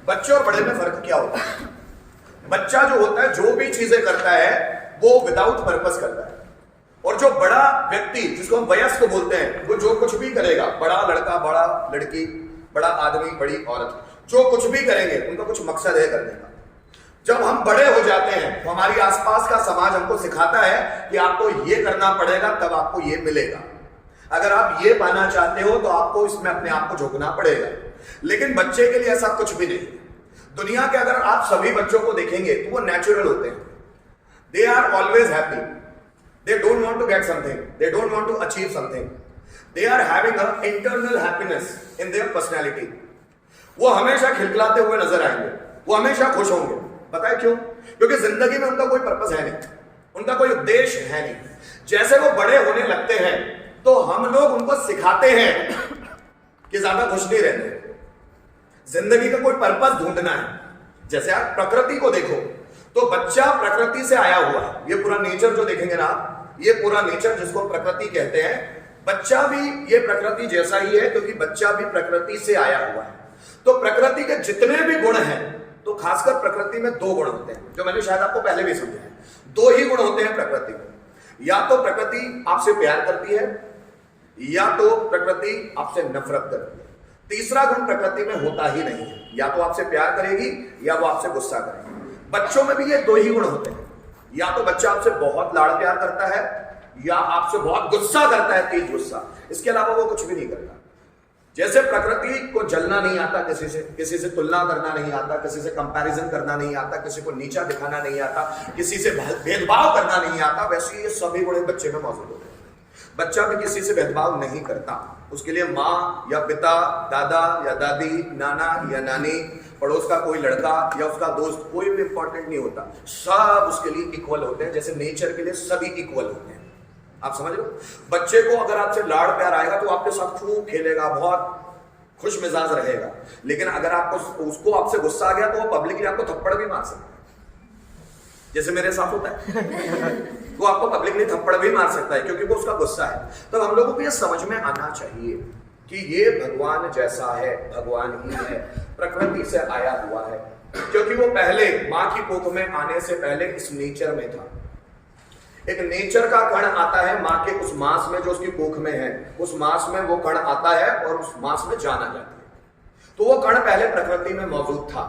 बच्चे और बड़े में फर्क क्या होता है? बच्चा जो होता है जो भी चीजें करता है वो विदाउट पर्पस करता है, और जो बड़ा व्यक्ति जिसको हम वयस्क बोलते हैं वो जो कुछ भी करेगा, बड़ा लड़का, बड़ा लड़की, बड़ा आदमी, बड़ी औरत, जो कुछ भी करेंगे उनका कुछ मकसद है करने का। जब हम बड़े हो जाते हैं तो हमारी आसपास का समाज हमको सिखाता है कि आपको ये करना पड़ेगा तब आपको ये मिलेगा, अगर आप ये पाना चाहते हो तो आपको इसमें अपने आप को झोंकना पड़ेगा। लेकिन बच्चे के लिए ऐसा कुछ भी नहीं। दुनिया के अगर आप सभी बच्चों को देखेंगे तो वो नेचुरल होते हैं। They are always happy, they don't want to get something, they don't want to achieve something, they are having a internal happiness in their personality. वो हमेशा खिलखिलाते हुए नजर आएंगे, वो हमेशा खुश होंगे। पता है क्यों? क्योंकि जिंदगी में उनका कोई पर्पस है नहीं, उनका कोई उद्देश्य है नहीं। जैसे वो बड़े होने लगते हैं तो हम लोग उनको सिखाते हैं कि ज्यादा खुश नहीं रहना है, जिंदगी का कोई पर्पस ढूंढना है। जैसे आप प्रकृति को देखो तो बच्चा प्रकृति से आया हुआ है। ये पूरा नेचर जो देखेंगे ना, ये पूरा नेचर जिसको प्रकृति कहते हैं, बच्चा भी ये प्रकृति जैसा ही है, क्योंकि बच्चा भी प्रकृति से आया हुआ है। तो प्रकृति के जितने भी गुण हैं, तो खासकर प्रकृति में दो गुण होते हैं जो मैंने शायद आपको पहले भी समझाया। दो ही गुण होते हैं प्रकृति में, या तो प्रकृति आपसे प्यार करती है या तो प्रकृति आपसे नफरत करती है। तीसरा गुण प्रकृति में होता ही नहीं है, या तो आपसे प्यार करेगी या वो आपसे गुस्सा करेगी। बच्चों में भी ये दो ही गुण होते हैं, या तो बच्चा आपसे बहुत लाड़ प्यार करता है या आपसे बहुत गुस्सा करता है, तेज गुस्सा। इसके अलावा वो कुछ भी नहीं करता। जैसे प्रकृति को जलना नहीं आता, किसी से तुलना करना नहीं आता, किसी से कंपैरिजन करना नहीं आता, किसी को नीचा दिखाना नहीं आता, किसी से भेदभाव करना नहीं आता, वैसे ये सभी गुण बच्चे में मौजूद होते हैं। बच्चा भी किसी से भेदभाव नहीं करता। उसके लिए माँ या पिता, दादा या दादी, नाना या नानी, पड़ोस का कोई लड़का या उसका दोस्त, कोई भी इंपॉर्टेंट नहीं होता। सब उसके लिए इक्वल होते हैं, जैसे नेचर के लिए सभी इक्वल होते हैं। आप समझ लो, बच्चे को अगर आपसे लाड़ प्यार आएगा तो आपके साथ खूब खेलेगा, बहुत खुश मिजाज रहेगा। लेकिन अगर आपको उसको आपसे गुस्सा आ गया तो वो पब्लिकली आपको थप्पड़ भी मार सकता है, जैसे मेरे साथ होता है। वो आपको पब्लिकली थप्पड़ भी मार सकता है क्योंकि वो उसका गुस्सा है। तो हम लोगों को ये समझ में आना चाहिए कि ये भगवान जैसा है, भगवान ही है, प्रकृति से आया हुआ है, क्योंकि वो पहले मां की कोख में आने से पहले इस नेचर में था। एक नेचर का कण आता है मां के उस मांस में जो उसकी कोख में है, उस मांस में वो कण आता है और उस मांस में जाना जाता है। तो वो कण पहले प्रकृति में मौजूद था,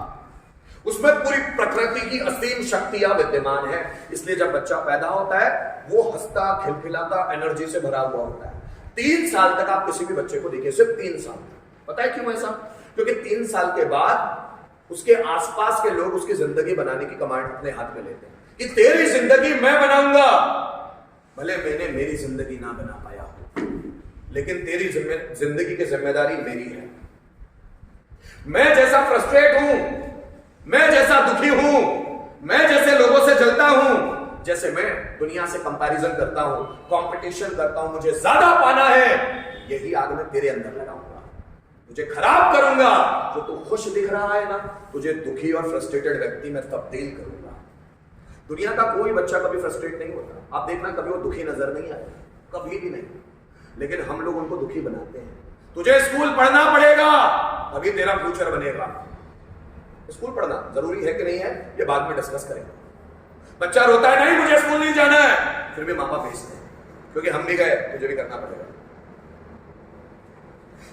उसमें पूरी प्रकृति की असीम शक्तियां विद्यमान है। इसलिए जब बच्चा पैदा होता है वो हंसता, खिलखिलाता, एनर्जी से भरा हुआ होता है। 3 साल तक आप किसी भी बच्चे को देखिए, सिर्फ 3 साल। पता है क्यों ऐसा? क्योंकि 3 साल के बाद उसके आसपास के लोग उसकी जिंदगी बनाने की कमांड अपने हाथ में लेते हैं कि तेरी जिंदगी मैं बनाऊंगा, भले मैंने मेरी जिंदगी ना बना पाया हो, लेकिन तेरी जिंदगी की जिम्मेदारी मेरी है। मैं जैसा फ्रस्ट्रेट हूं, मैं जैसा दुखी हूं, मैं जैसे लोगों से जलता हूं, जैसे मैं दुनिया से कंपैरिजन करता हूं, कंपटीशन करता हूं, मुझे ज्यादा पाना है, यही आग मैं तेरे अंदर लगाऊंगा, तुझे खराब करूंगा। जो तू खुश दिख रहा है ना, तुझे दुखी और फ्रस्ट्रेटेड व्यक्ति में तब्दील करूंगा। दुनिया का कोई बच्चा कभी फ्रस्ट्रेट नहीं होता, आप देखना कभी वो दुखी नजर नहीं आता, कभी भी नहीं। लेकिन हम लोग उनको दुखी बनाते हैं। तुझे स्कूल पढ़ना पड़ेगा तभी तेरा फ्यूचर बनेगा। स्कूल पढ़ना जरूरी है कि नहीं है, ये बाद में डिस्कस करेंगे। बच्चा रोता है, नहीं मुझे स्कूल नहीं जाना है, फिर भी माँ बाप भेजते हैं क्योंकि हम भी गए, तुझे भी करना पड़ेगा,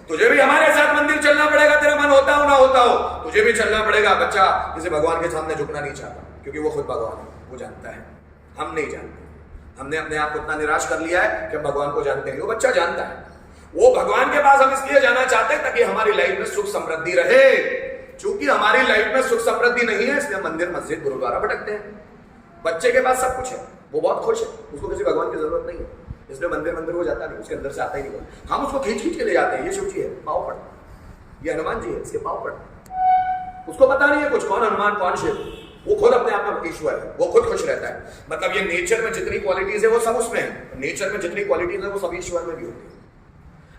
तुझे भी हमारे साथ मंदिर चलना पड़ेगा, तेरा मन होता हो ना होता हो, तुझे भी चलना पड़ेगा। बच्चा किसी भगवान के सामने झुकना नहीं चाहता क्योंकि वो खुद भगवान है, वो जानता है, हम नहीं जानते। हमने अपने आप को इतना निराश कर लिया है कि हम भगवान को जानते हैं। वो बच्चा जानता है, वो भगवान के पास हम इसलिए जाना चाहते हैं ताकि हमारी लाइफ में सुख समृद्धि रहे। चूंकि हमारी लाइफ में सुख समृद्धि नहीं है, इसलिए मंदिर, मस्जिद, गुरुद्वारा भटकते हैं। बच्चे के पास सब कुछ है, वो बहुत खुश है, उसको किसी भगवान की जरूरत नहीं है, इसलिए मंदिर वो जाता नहीं, उसके अंदर से आता ही नहीं। हम उसको खींच खींच के ले जाते हैं, ये शिव जी है पाँव पड़, ये हनुमान जी है इसके पाँव पड़। उसको पता नहीं है कुछ, कौन हनुमान कौन शिव, वो खुद अपने आप में ईश्वर है, वो खुद खुश रहता है। मतलब ये नेचर में जितनी क्वालिटीज है वो सब उसमें है, नेचर में जितनी क्वालिटीज है वो सब ईश्वर में भी होती है।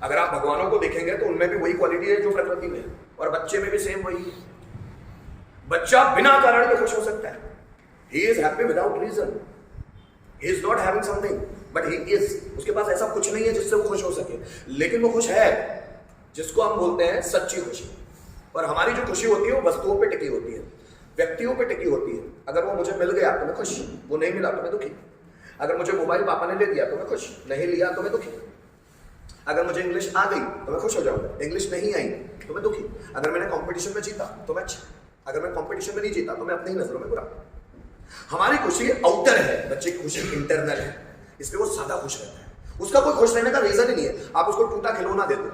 अगर आप भगवानों को देखेंगे तो उनमें भी वही क्वालिटी है जो प्रकृति में है, और बच्चे में भी सेम वही है। बच्चा बिना कारण के खुश हो सकता है, he is happy without reason, he is not having something but he is, उसके पास ऐसा कुछ नहीं है जिससे वो खुश हो सके, लेकिन वो खुश है, जिसको हम बोलते हैं सच्ची खुशी। और हमारी जो खुशी होती है वो वस्तुओं पे टिकी होती है, व्यक्तियों पे टिकी होती है। अगर वो मुझे मिल गया तो मैं खुश, वो नहीं मिला तो मैं दुखी। अगर मुझे मोबाइल पापा ने ले दिया तो मैं खुश, नहीं लिया तो मैं दुखी। अगर मुझे इंग्लिश आ गई तो मैं खुश हो जाऊंगा, इंग्लिश नहीं आई तो मैं दुखी। अगर मैंने कंपटीशन में जीता तो मैं अच्छा, अगर मैं कंपटीशन में नहीं जीता तो मैं अपनी ही नजरों में बुरा। हमारी खुशी आउटर है, बच्चे की खुशी इंटरनल है, इसलिए वो ज्यादा खुश रहता है। उसका कोई खुश रहने का रीजन ही नहीं है। आप उसको टूटा खिलौना दे दो,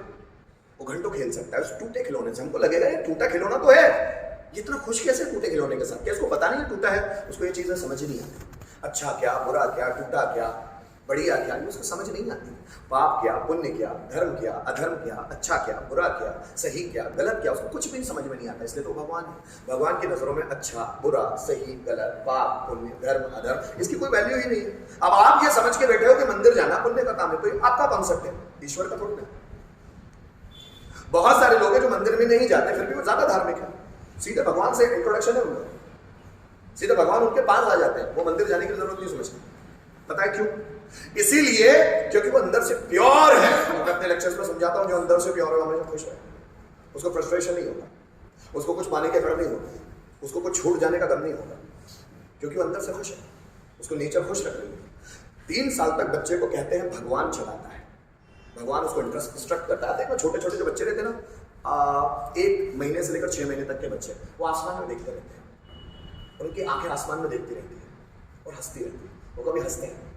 वो घंटों खेल सकता है उस टूटे खिलौने से। हमको लगेगा ये टूटा खिलौना तो है, ये इतना खुश कैसे टूटे खिलौने के साथ? क्या उसको पता नहीं टूटा है? उसको ये चीजें समझ नहीं आती, अच्छा क्या, बुरा क्या, टूटा क्या, बढ़िया क्या, उसको समझ नहीं आती। पाप क्या, पुण्य क्या, धर्म क्या, अधर्म क्या, अच्छा क्या, बुरा क्या, सही क्या, गलत क्या, उसको कुछ भी समझ में नहीं आता। इसलिए तो भगवान है। भगवान की नजरों में अच्छा, बुरा, सही, गलत, पाप, पुण्य, धर्म, अधर्म, इसकी कोई वैल्यू ही नहीं है। अब आप ये समझ के बैठे हो कि मंदिर जाना पुण्य का काम है, तो आपका कॉन्सेप्ट है, ईश्वर का थोड़ा। बहुत सारे लोग हैं जो मंदिर में नहीं जाते फिर भी वो ज्यादा धार्मिक है, सीधे भगवान से इंट्रोडक्शन है उनका, सीधे भगवान उनके पास आ जाते हैं, वो मंदिर जाने की जरूरत नहीं समझते। पता है क्यों? इसीलिए क्योंकि वो अंदर से प्योर है। मैं अपने लेक्चर्स में समझाता हूं, जो अंदर से प्योर है हमेशा खुश है, उसको फ्रस्ट्रेशन नहीं होगा, उसको कुछ पाने का डर नहीं होगा, उसको कुछ छूट जाने का डर नहीं होगा, क्योंकि वो अंदर से खुश है, उसको नेचर खुश रख रही है। 3 साल तक बच्चे को कहते हैं भगवान चलाता है, भगवान उसको इंस्ट्रक्ट करता है। छोटे छोटे जो बच्चे रहते हैं ना, 1 महीने से लेकर 6 महीने तक के बच्चे, वो आसमान में देखते रहते हैं, उनकी आंखें आसमान में देखती रहती है और हंसती रहती है। वो कभी हंसते हैं,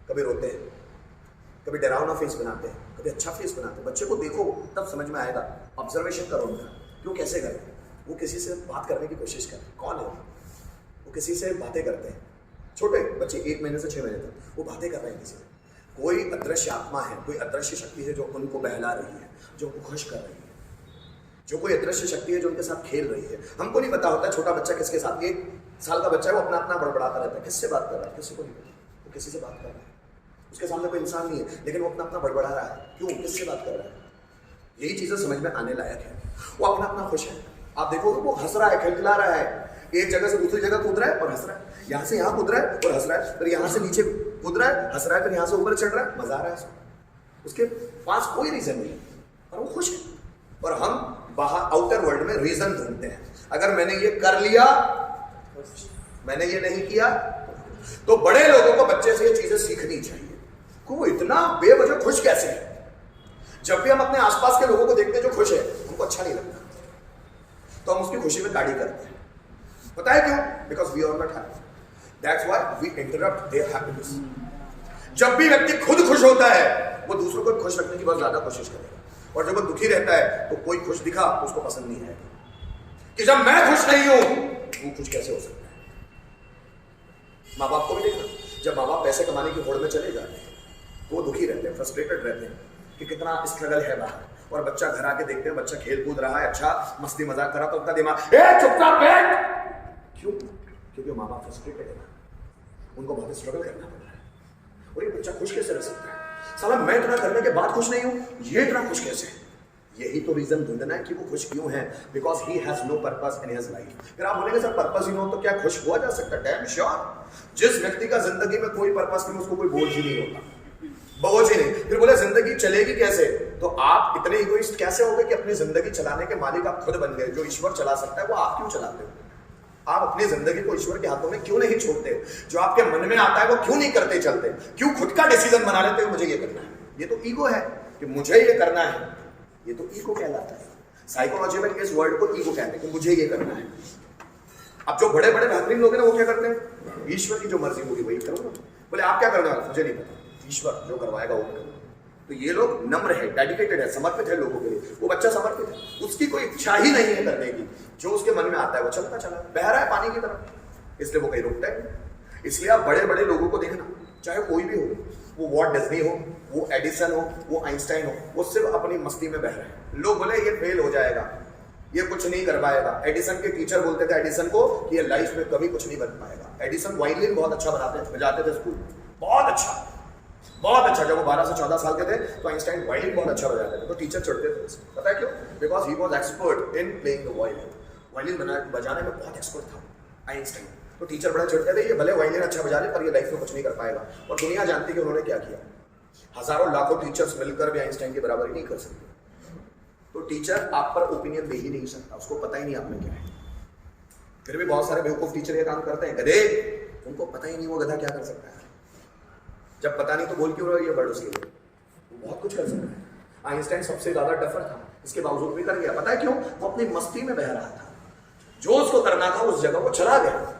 कभी रोते हैं, कभी डरावना फेस बनाते हैं, कभी अच्छा फेस बनाते हैं। बच्चे को देखो तब समझ में आएगा, ऑब्जर्वेशन करो उनका, क्यों कैसे कर रहे हैं। वो किसी से बात करने की कोशिश कर रहे हैं, कौन है वो किसी से बातें करते हैं। छोटे बच्चे 1 महीने से 6 महीने तक वो बातें कर रहे हैं किसी से। कोई अदृश्य आत्मा है, कोई अदृश्य शक्ति है जो उनको बहला रही है, जो उनको खुश कर रही है, जो कोई अदृश्य शक्ति है जो उनके साथ खेल रही है। हमको नहीं पता होता छोटा बच्चा किसके साथ, 1 साल का बच्चा है वो अपना अपना बड़बड़ाता रहता है, किससे बात कर रहा है किसी को नहीं पता, वो किसी से बात कर रहा है, उसके सामने कोई इंसान नहीं है लेकिन वो अपना अपना बड़बड़ा रहा है, क्यों, किससे बात कर रहा है। यही चीजें समझ में आने लायक है। वो अपना अपना खुश है, आप देखो वो हंस रहा है, खिलखिला रहा है, एक जगह से दूसरी जगह कूद रहा है और हंस रहा है, यहाँ से यहाँ कूद रहा है और हंस रहा है, फिर यहाँ से नीचे कूद रहा है, हंस रहा है, फिर यहाँ से ऊपर चढ़ रहा है, मजा आ रहा है। उसके पास कोई रीजन नहीं और वो खुश है। और हम बाहर आउटर वर्ल्ड में रीजन ढूंढते हैं, अगर मैंने ये कर लिया, मैंने ये नहीं किया। तो बड़े लोगों को बच्चे से ये चीजें सीखनी चाहिए कि वो इतना बेवजह खुश कैसे है। जब भी हम अपने आसपास के लोगों को देखते हैं जो खुश है, हमको अच्छा नहीं लगता, तो हम उसकी खुशी में गाड़ी करते हैं। पता है क्यों? Because we are not happy, that's why we interrupt their happiness. जब भी व्यक्ति खुद खुश होता है, वो दूसरों को खुश रखने की बहुत ज्यादा कोशिश करेगा, और जब वो दुखी रहता है तो कोई खुश दिखा तो उसको पसंद नहीं आएगा कि जब मैं खुश नहीं हूं वो खुश कैसे हो सकता है। माँ बाप को भी देखना, जब माँ बाप पैसे कमाने की होड़ में चले जाते हैं तो वो दुखी रहते हैं, फ्रस्ट्रेटेड रहते हैं कि कितना स्ट्रगल है बाहर, और बच्चा घर आके देखते हैं बच्चा खेल कूद रहा है, अच्छा मस्ती मजाक करा, तो उनका दिमाग चुपचाप बैठ। क्यों? क्योंकि माँ बाप फ्रस्ट्रेटेड है, उनको बहुत स्ट्रगल करना पड़ रहा है। और ये बच्चा खुश कैसे रह सकता है? साला मैं इतना करने के बाद खुश नहीं हूं, ये इतना खुश कैसे है? यही तो रीजन ढूंढना है कि वो खुश क्यों है, because he has no purpose in his life. फिर आप बोलेंगे सर पर्पस ही नो तो क्या खुश हुआ जा सकता? Damn sure. जिस व्यक्ति का जिंदगी में कोई पर्पस नहीं, उसको कोई बोझ ही नहीं होता, बोझ ही नहीं। फिर बोले जिंदगी चलेगी कैसे? तो आप इतने इगोइस्ट कैसे हो गए कि अपनी जिंदगी चलाने के मालिक आप खुद बन गए? जो ईश्वर चला सकता है वो आप क्यों चलाते हो? आप अपनी जिंदगी को ईश्वर के हाथों में क्यों नहीं छोड़ते? जो आपके मन में आता है वो क्यों नहीं करते चलते? क्यों खुद का डिसीजन बना लेते हो मुझे ये करना है? ये तो ईगो है कि मुझे ये करना है, ये तो ईगो कहलाता है। साइकोलॉजी में इस वर्ड को ईगो कहते हैं कि मुझे ये करना है। अब जो बड़े बड़े बेहतरीन लोग हैं ना, वो क्या करते हैं? ईश्वर की जो मर्जी होगी वही करो। बोले आप क्या करना है? मुझे नहीं पता, ईश्वर जो करवाएगा वो करो। तो ये लोग नम्र है, डेडिकेटेड है, समर्पित है लोगों के लिए। वो बच्चा समर्पित है, उसकी कोई इच्छा ही नहीं है करने की, जो उसके मन में आता है वो चलता चला बह रहा है पानी की तरफ, इसलिए वो कहीं रुकता है। इसलिए आप बड़े बड़े लोगों को देखना, चाहे कोई भी हो, वो वॉल्ट डिज्नी हो, वो एडिसन हो, वो आइंस्टाइन हो, वो सिर्फ अपनी मस्ती में बह रहे हैं। लोग बोले ये फेल हो जाएगा, ये कुछ नहीं कर पाएगा। एडिसन के टीचर बोलते थे एडिसन को कि ये लाइफ में कभी कुछ नहीं बन पाएगा। एडिसन वायलिन बहुत अच्छा बजाते थे स्कूल में, बहुत अच्छा बहुत अच्छा। जब वो 12 से 14 साल के थे तो आइंस्टाइन वायलिन बहुत अच्छा बजाते थे, तो टीचर चढ़ते थे उसे। पता है क्यों? Because he was expert in playing the violin. Violin बजाने में बहुत एक्सपर्ट था आइंस्टाइन। तो टीचर बड़े चढ़ते थे ये भले वायलिन अच्छा बजा ले पर ये लाइफ में कुछ नहीं कर पाएगा। और दुनिया जानती कि उन्होंने क्या किया। हजारों लाखों टीचर्स मिलकर भी आइंस्टाइन के बराबर ही नहीं कर सकते। तो टीचर आप पर ओपिनियन दे ही नहीं सकता, उसको पता ही नहीं आप में क्या है। फिर भी बहुत सारे बेवकूफ टीचर ये काम करते हैं, गधे, उनको पता ही नहीं वो गधा क्या कर सकता है। जब पता नहीं तो बोल क्यों रहा है ये वर्ड उसके लिए, वो बहुत कुछ कर सकता है। आइंस्टाइन सबसे ज्यादा डफर था, इसके बावजूद भी कर गया। पता है क्यों? वो अपनी मस्ती में बह रहा था, जो उसको करना था उस जगह वो चला गया।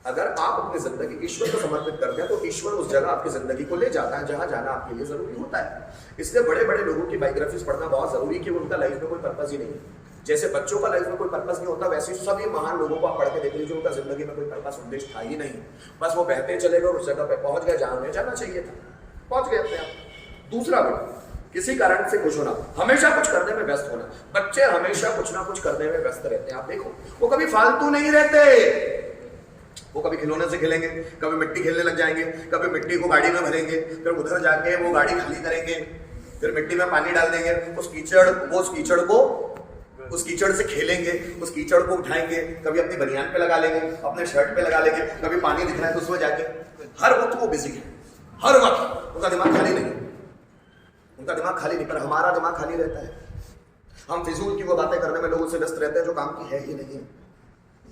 अगर आप अपनी जिंदगी ईश्वर को समर्पित करते हैं तो ईश्वर उस जगह आपकी जिंदगी को ले जाता है जहां जाना आपके लिए जरूरी होता है। इसलिए बड़े बड़े लोगों की बायोग्राफीज पढ़ना बहुत जरूरी है कि उनका लाइफ में कोई पर्पस ही नहीं है। जैसे बच्चों का लाइफ में कोई पर्पस नहीं होता, वैसे सभी महान लोगों को आप पढ़ के देख लीजिए, उनका जिंदगी में कोई पर्पस उद्देश्य था ही नहीं। बस वो बहते चले गए और उस जगह पे पहुंच गए जहां उन्हें जाना चाहिए था, पहुंच गए अपने आप। दूसरा बड़ा, किसी कारण से खुश होना, हमेशा कुछ करने में व्यस्त होना। बच्चे हमेशा कुछ ना कुछ करने में व्यस्त रहते हैं। आप देखो, वो कभी फालतू नहीं रहते। वो कभी खिलौने से खेलेंगे, कभी मिट्टी खेलने लग जाएंगे, कभी मिट्टी को गाड़ी में भरेंगे, फिर उधर जाके वो गाड़ी खाली करेंगे, फिर मिट्टी में पानी डाल देंगे, उस कीचड़ से खेलेंगे, उस कीचड़ को उठाएंगे, कभी अपनी बनियान पे लगा लेंगे, अपने शर्ट पे लगा लेंगे, कभी पानी दिख रहा है तो उसमें जाके हर वक्त वो बिजी है, हर वक्त उनका दिमाग खाली नहीं, उनका दिमाग खाली नहीं। पर हमारा दिमाग खाली रहता है। हम फिजूल की वो बातें करने में लोगों से व्यस्त रहते हैं जो काम की है ही नहीं।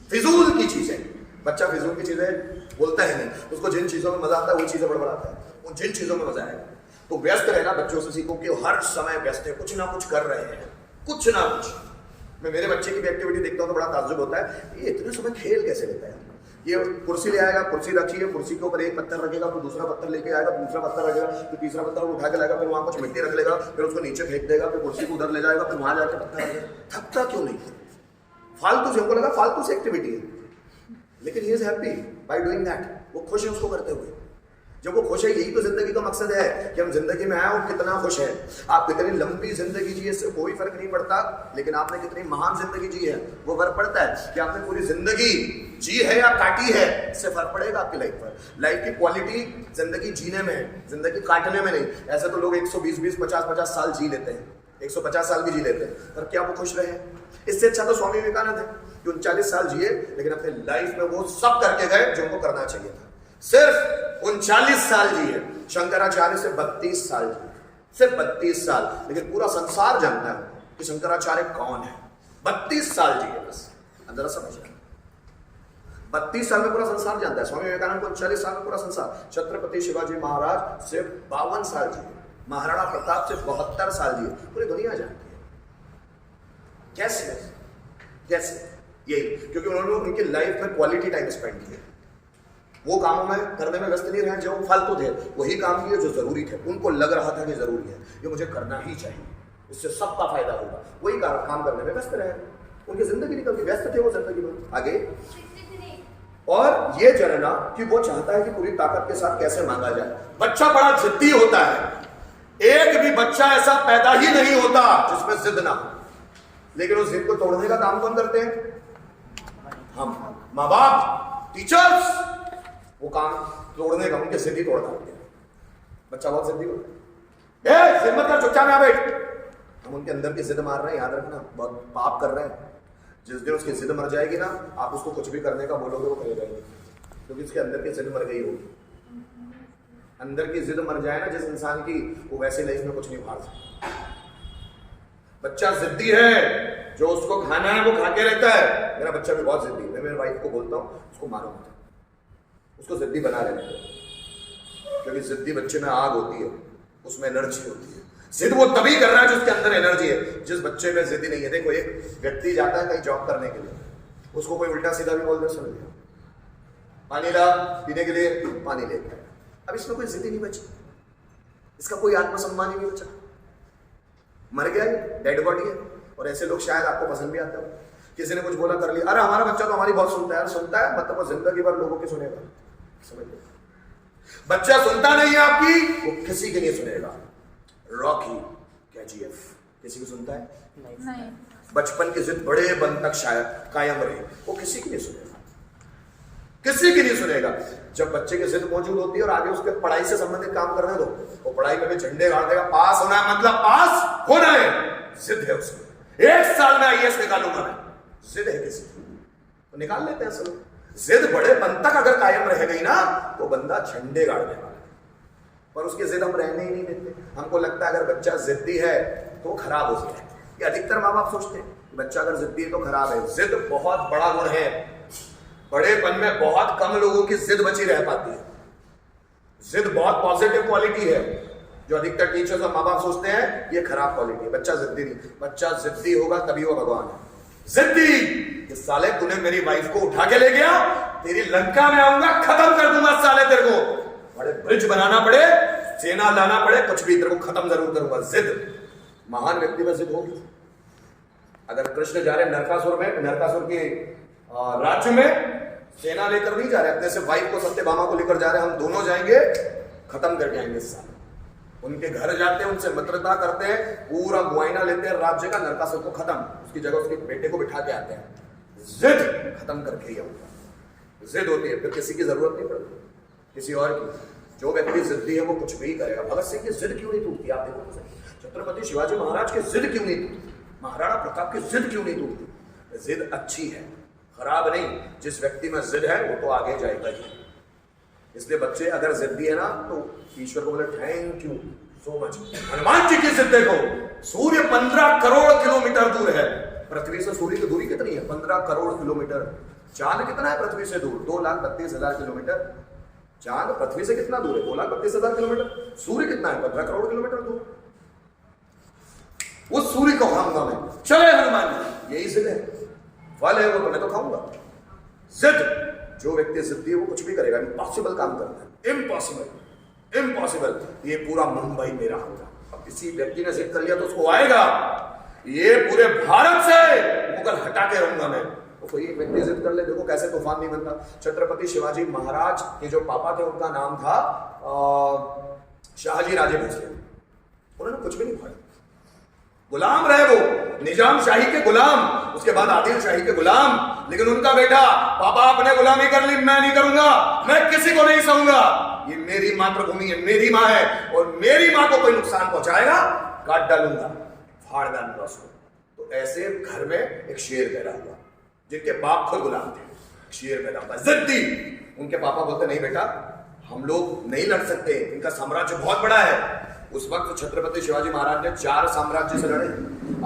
फिजूल की चीजें, बच्चा फिजूल की चीजें बोलता है नहीं, उसको जिन चीजों में मजा आता है वही चीजें बड़बड़ाता है, उन जिन चीजों में मजा आएगा। तो व्यस्त रहना बच्चों से सीखो कि हर समय व्यस्त है, कुछ ना कुछ कर रहे हैं, कुछ ना कुछ। मैं मेरे बच्चे की भी एक्टिविटी देखता हूँ तो बड़ा ताज्जुब होता है, ये इतने समय खेल कैसे लेता है। ये कुर्सी ले आएगा, कुर्सी रखी है, कुर्सी के ऊपर एक पत्थर रखेगा, फिर दूसरा पत्थर लेके आएगा, दूसरा पत्थर रखेगा, फिर तीसरा पत्थर उठा के लाएगा, फिर वहां कुछ मिट्टी रख लेगा, फिर उसको नीचे फेंक देगा, फिर कुर्सी को उधर ले जाएगा, फिर वहां जाकर पत्थर रखेगा। थकता क्यों नहीं? फालतू से, हमको लगा फालतू से एक्टिविटी है, लेकिन he is happy by doing that. वो खुश है उसको करते हुए। जब वो खुश है, यही तो जिंदगी का मकसद है कि हम जिंदगी में आए और कितना खुश है। आप कितनी लंबी जिंदगी जिए इससे कोई फर्क नहीं पड़ता, लेकिन आपने कितनी महान जिंदगी जी है वो फर्क पड़ता है। कि आपने पूरी जिंदगी जी है या काटी है, इससे फर्क पड़ेगा आपकी लाइफ पर। लाइफ की क्वालिटी जिंदगी जीने में है, जिंदगी काटने में नहीं। ऐसे तो लोग 120-20, 50-50 साल जी लेते हैं, 150 साल भी जी लेते हैं, पर क्या वो खुश रहे? इससे अच्छा तो स्वामी विवेकानंद है कि 39 साल जिए, लेकिन अपने लाइफ में वो सब करके गए जो उनको करना चाहिए था। सिर्फ 39 साल जिए। शंकराचार्य से 32 साल जिए, सिर्फ 32 साल, लेकिन पूरा संसार जानता है कि शंकराचार्य कौन है। 32 साल जिए बस, अंदर समझिए। 32 साल में पूरा संसार जानता है। स्वामी विवेकानंद को 39 साल में पूरा संसार। छत्रपति शिवाजी महाराज सिर्फ 52 साल जिए, महाराणा प्रताप सिर्फ 72 साल जिए, पूरी दुनिया जानती है। कैसे? कैसे? यही क्योंकि उन्होंने उनकी लाइफ में क्वालिटी टाइम स्पेंड किया। वो कामों में करने में व्यस्त नहीं रहे जो फालतू थे, वही काम किए जो जरूरी थे। उनको लग रहा था कि जरूरी है, ये मुझे करना ही चाहिए, इससे सबका फायदा होगा, वही काम करने में व्यस्त रहे। उनकी जिंदगी निकल गई, व्यस्त थे वो जिंदगी में। आगे, और ये जानना कि वो चाहता है कि पूरी ताकत के साथ कैसे मांगा जाए। बच्चा बड़ा जिद्दी होता है। एक भी बच्चा ऐसा पैदा ही नहीं होता जिसमें जिद ना हो, लेकिन उस जिद को तोड़ने का काम कौन करते हैं? हम, माँ बाप, टीचर्स। वो काम तोड़ने का, उनके जिद ही तोड़ना होता है। बच्चा बहुत जिद्दी होता है, जिद मत कर, चुपचाप यहाँ बैठ। हम उनके अंदर की जिद मार रहे हैं, याद रखना, बहुत पाप कर रहे हैं। जिस दिन उसकी जिद मर जाएगी ना, आप उसको कुछ भी करने का बोलोगे वो करेगा ही, क्योंकि उसके अंदर की जिद मर गई होगी। अंदर की जिद मर जाए ना जिस इंसान की, वो वैसे लाइफ में कुछ नहीं उखाड़ सकता। बच्चा जिद्दी है, जो उसको खाना है वो खा के रहता है। मेरा बच्चा भी बहुत जिद्दी है। मैं मेरी वाइफ को बोलता हूँ उसको मारो मत, उसको जिद्दी बना लेने दो, क्योंकि जिद्दी बच्चे में आग होती है, उसमें एनर्जी होती है। जिद वो तभी कर रहा है जिसके अंदर एनर्जी है। जिस बच्चे में जिद्दी नहीं है, देखो एक व्यक्ति जाता है कहीं जॉब करने के लिए, उसको कोई उल्टा सीधा भी बोल दे, समझ लिया, पानी ला पीने के लिए, पानी लेके आया। अब इसमें कोई जिद्दी नहीं बची, इसका कोई आत्मसम्मान ही नहीं बचा, मर गया, डेड बॉडी है। और ऐसे लोग शायद आपको पसंद भी आते हो। किसी ने कुछ बोला कर लिया, अरे हमारा बच्चा तो हमारी बहुत सुनता है। सुनता है मतलब वो जिंदगी भर लोगों की सुनेगा, समझ लो। बच्चा सुनता नहीं है आपकी, वो किसी की नहीं सुनेगा। रॉकी, KGF किसी की सुनता है? नहीं। बचपन की जिद बड़े बन तक शायद कायम रहे, वो किसी की नहीं सुनेगा, किसी की नहीं सुनेगा। जब बच्चे की जिद मौजूद होती है और आगे उसके पढ़ाई से संबंधित काम करने दो, वो पढ़ाई में भी झंडे गाड़ देगा। पास होना है मतलब पास होना है, जिद है उसमें। 1 साल में IAS निकालूंगा मैं, जिद है किसी तो निकाल लेते हैं सब। जिद बड़े बन तक अगर कायम रह गई ना, तो बंदा झंडे गाड़ने वाला है। पर उसकी जिद हम रहने ही नहीं देते। हमको लगता है अगर बच्चा जिद्दी है तो खराब हो जाए, कि अधिकतर माँ बाप सोचते हैं कि बच्चा अगर जिद्दी है तो खराब है। जिद बहुत बड़ा गुण है। बड़ेपन में बहुत कम लोगों की जिद बची रह पाती है। जिद बहुत पॉजिटिव क्वालिटी है, जो अधिकतर टीचर्स और माँ बाप सोचते हैं ये खराब क्वालिटी है। बच्चा जिद्दी नहीं, बच्चा जिद्दी होगा तभी वो भगवान है। जिद्दी कि साले तूने मेरी वाइफ को उठा के ले गया, तेरी लंका में आऊंगा, खत्म कर दूंगा साले तेरे को, बड़े ब्रिज बनाना पड़े, सेना लाना पड़े, कुछ भी, तेरे को खत्म जरूर करूंगा। जिद महान व्यक्ति में जिद होगी। अगर कृष्ण जा रहे नरकासुर के राज्य में, सेना लेकर नहीं जा रहे, अपने से वाइफ को सत्यभामा को लेकर जा रहे, हम दोनों जाएंगे, खत्म करके आएंगे इस साल। उनके घर जाते हैं, उनसे मित्रता करते हैं, पूरा मुआयना लेते हैं राज्य का, नरकासुर को खत्म, उसकी जगह उसके बेटे को बिठा के आते हैं। जिद खत्म करके ही आऊंगा। जिद होती है, फिर किसी की जरूरत नहीं पड़ती, किसी और की। जो व्यक्ति जिद्दी है वो कुछ भी करेगा। भगत सिंह की जिद क्यों नहीं टूटती? आप देखो तो सही। छत्रपति शिवाजी महाराज की जिद क्यों नहीं टूटती? महाराणा प्रताप की जिद क्यों नहीं टूटती? जिद अच्छी है, खराब नहीं। जिस व्यक्ति में जिद है वो तो आगे जाएगा ही। इसलिए बच्चे अगर जिद्दी है ना तो ईश्वर को बोले thank you so much. Hanuman ji की जिद देखो, सूर्य 15 करोड़ किलोमीटर दूर है पृथ्वी से। सूर्य की दूरी कितनी है? 15 करोड़ किलोमीटर। चांद कितना है पृथ्वी से दूर? 2,32,000 किलोमीटर। चांद पृथ्वी से कितना दूर है? 2,32,000 किलोमीटर। सूर्य कितना है? 15 करोड़ किलोमीटर दूर। उस सूर्य को खाऊंगा मैं। चले हनुमान जी, यही जिद है, फल है वो तो मैं तो खाऊंगा। जिद, जो व्यक्ति जिद्दी है वो कुछ भी करेगा। इम्पॉसिबल काम करता है, इम्पॉसिबल, इम्पॉसिबल। ये पूरा मुंबई मेरा होगा। अब किसी व्यक्ति ने जिद कर लिया तो उसको आएगा, ये पूरे भारत से मुगल हटा के रहूंगा मैं। तो कोई एक व्यक्ति जिद कर ले, देखो कैसे तूफान नहीं बनता। छत्रपति शिवाजी महाराज के जो पापा थे उनका नाम था शाहजी राजे भोसले। उन्होंने कुछ भी नहीं पढ़ा, गुलाम रहे वो, निजाम शाही के गुलाम, उसके बाद आदिल शाही के गुलाम। लेकिन उनका बेटा, पापा आपने गुलामी कर ली, मैं नहीं करूंगा, मैं किसी को नहीं सहूंगा, ये मेरी मातृभूमि है, मेरी माँ है, और मेरी माँ को कोई नुकसान पहुंचाएगा काट डालूंगा, फाड़ डालूंगा उसको। तो ऐसे घर में एक शेर पैदा हुआ, जिनके बाप खुद गुलाम थे। शेर पैदा हुआ जिद्दी। उनके पापा बोलते नहीं बेटा, हम लोग नहीं लड़ सकते, इनका साम्राज्य बहुत बड़ा है। उस वक्त छत्रपति शिवाजी महाराज ने 4 साम्राज्य से लड़े,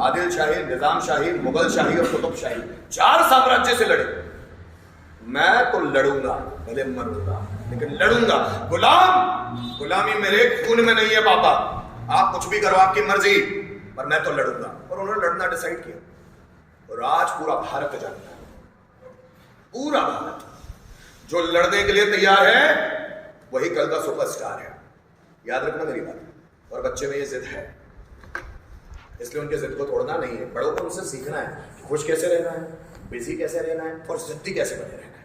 आदिल शाही, निजाम शाही, मुगल शाही और कुतुब शाही। 4 साम्राज्य से लड़े। मैं तो लड़ूंगा, भले मरूंगा, लेकिन लड़ूंगा। गुलामी मेरे खून में नहीं है पापा, आप कुछ भी करो, आपकी मर्जी, पर मैं तो लड़ूंगा। और उन्होंने लड़ना डिसाइड किया। और आज पूरा भारत जानता है, पूरा भारत जो लड़ने के लिए तैयार है वही कल का सुपरस्टार है। याद रखना मेरी बात। और बच्चे में ये जिद है, इसलिए उनके जिद को तोड़ना नहीं है। बड़ों को उनसे सीखना है कि खुश कैसे रहना है, बिजी कैसे रहना है और जिद्दी कैसे बने रहना है।